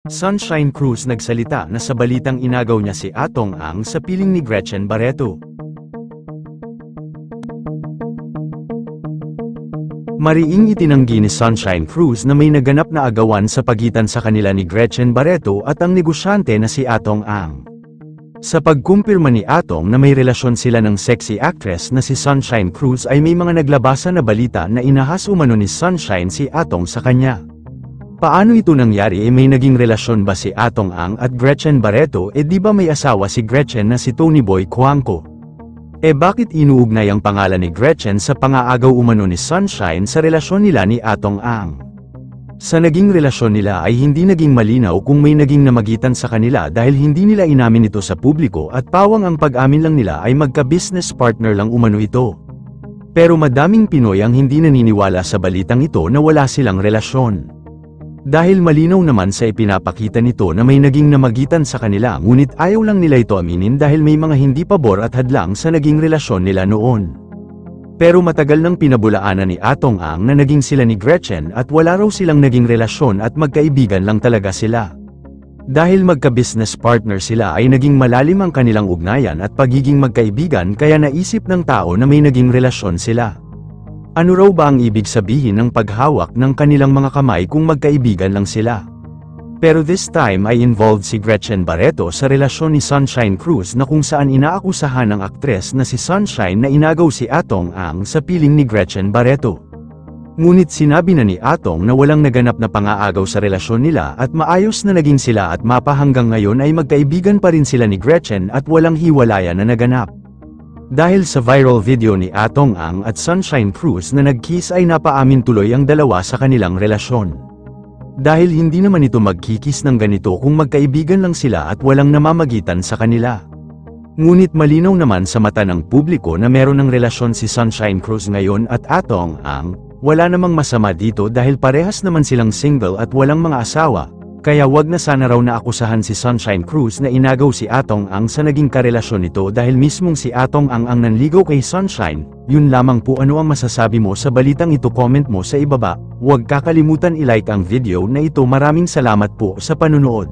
Sunshine Cruz nagsalita na sa balitang inagaw niya si Atong Ang sa piling ni Gretchen Barreto. Mariing itinanggi ni Sunshine Cruz na may naganap na agawan sa pagitan sa kanila ni Gretchen Barreto at ang negosyante na si Atong Ang. Sa pagkumpirma ni Atong na may relasyon sila ng sexy actress na si Sunshine Cruz ay may mga naglabasan na balita na inahas umano ni Sunshine si Atong sa kanya. Paano ito nangyari? May naging relasyon ba si Atong Ang at Gretchen Barreto? Di ba may asawa si Gretchen na si Tony Boy Cuangco? Bakit inuugnay ang pangalan ni Gretchen sa pangaagaw umano ni Sunshine sa relasyon nila ni Atong Ang? Sa naging relasyon nila ay hindi naging malinaw kung may naging namagitan sa kanila dahil hindi nila inamin ito sa publiko at pawang ang pag-amin lang nila ay magka-business partner lang umano ito. Pero madaming Pinoy ang hindi naniniwala sa balitang ito na wala silang relasyon. Dahil malinaw naman sa ipinapakita nito na may naging namagitan sa kanila ngunit ayaw lang nila ito aminin dahil may mga hindi pabor at hadlang sa naging relasyon nila noon. Pero matagal nang pinabulaanan ni Atong Ang na naging sila ni Gretchen at wala raw silang naging relasyon at magkaibigan lang talaga sila. Dahil magka-business partner sila ay naging malalim ang kanilang ugnayan at pagiging magkaibigan kaya naisip ng tao na may naging relasyon sila. Ano raw ba ang ibig sabihin ng paghawak ng kanilang mga kamay kung magkaibigan lang sila? Pero this time ay involved si Gretchen Barreto sa relasyon ni Sunshine Cruz na kung saan inaakusahan ng aktres na si Sunshine na inagaw si Atong Ang sa piling ni Gretchen Barreto. Ngunit sinabi na ni Atong na walang naganap na pangaagaw sa relasyon nila at maayos na naging sila at mapa hanggang ngayon ay magkaibigan pa rin sila ni Gretchen at walang hiwalayan na naganap. Dahil sa viral video ni Atong Ang at Sunshine Cruz na nag-kiss ay napaamin tuloy ang dalawa sa kanilang relasyon. Dahil hindi naman ito magkikis ng ganito kung magkaibigan lang sila at walang namamagitan sa kanila. Ngunit malinaw naman sa mata ng publiko na meron ng relasyon si Sunshine Cruz ngayon at Atong Ang, wala namang masama dito dahil parehas naman silang single at walang mga asawa. Kaya wag na sana raw naakusahan si Sunshine Cruz na inagaw si Atong Ang sa naging karelasyon nito dahil mismong si Atong Ang nanligaw kay Sunshine. Yun lamang po. Ano ang masasabi mo sa balitang ito? Comment mo sa ibaba. Huwag kakalimutan i-like ang video na ito. Maraming salamat po sa panunood.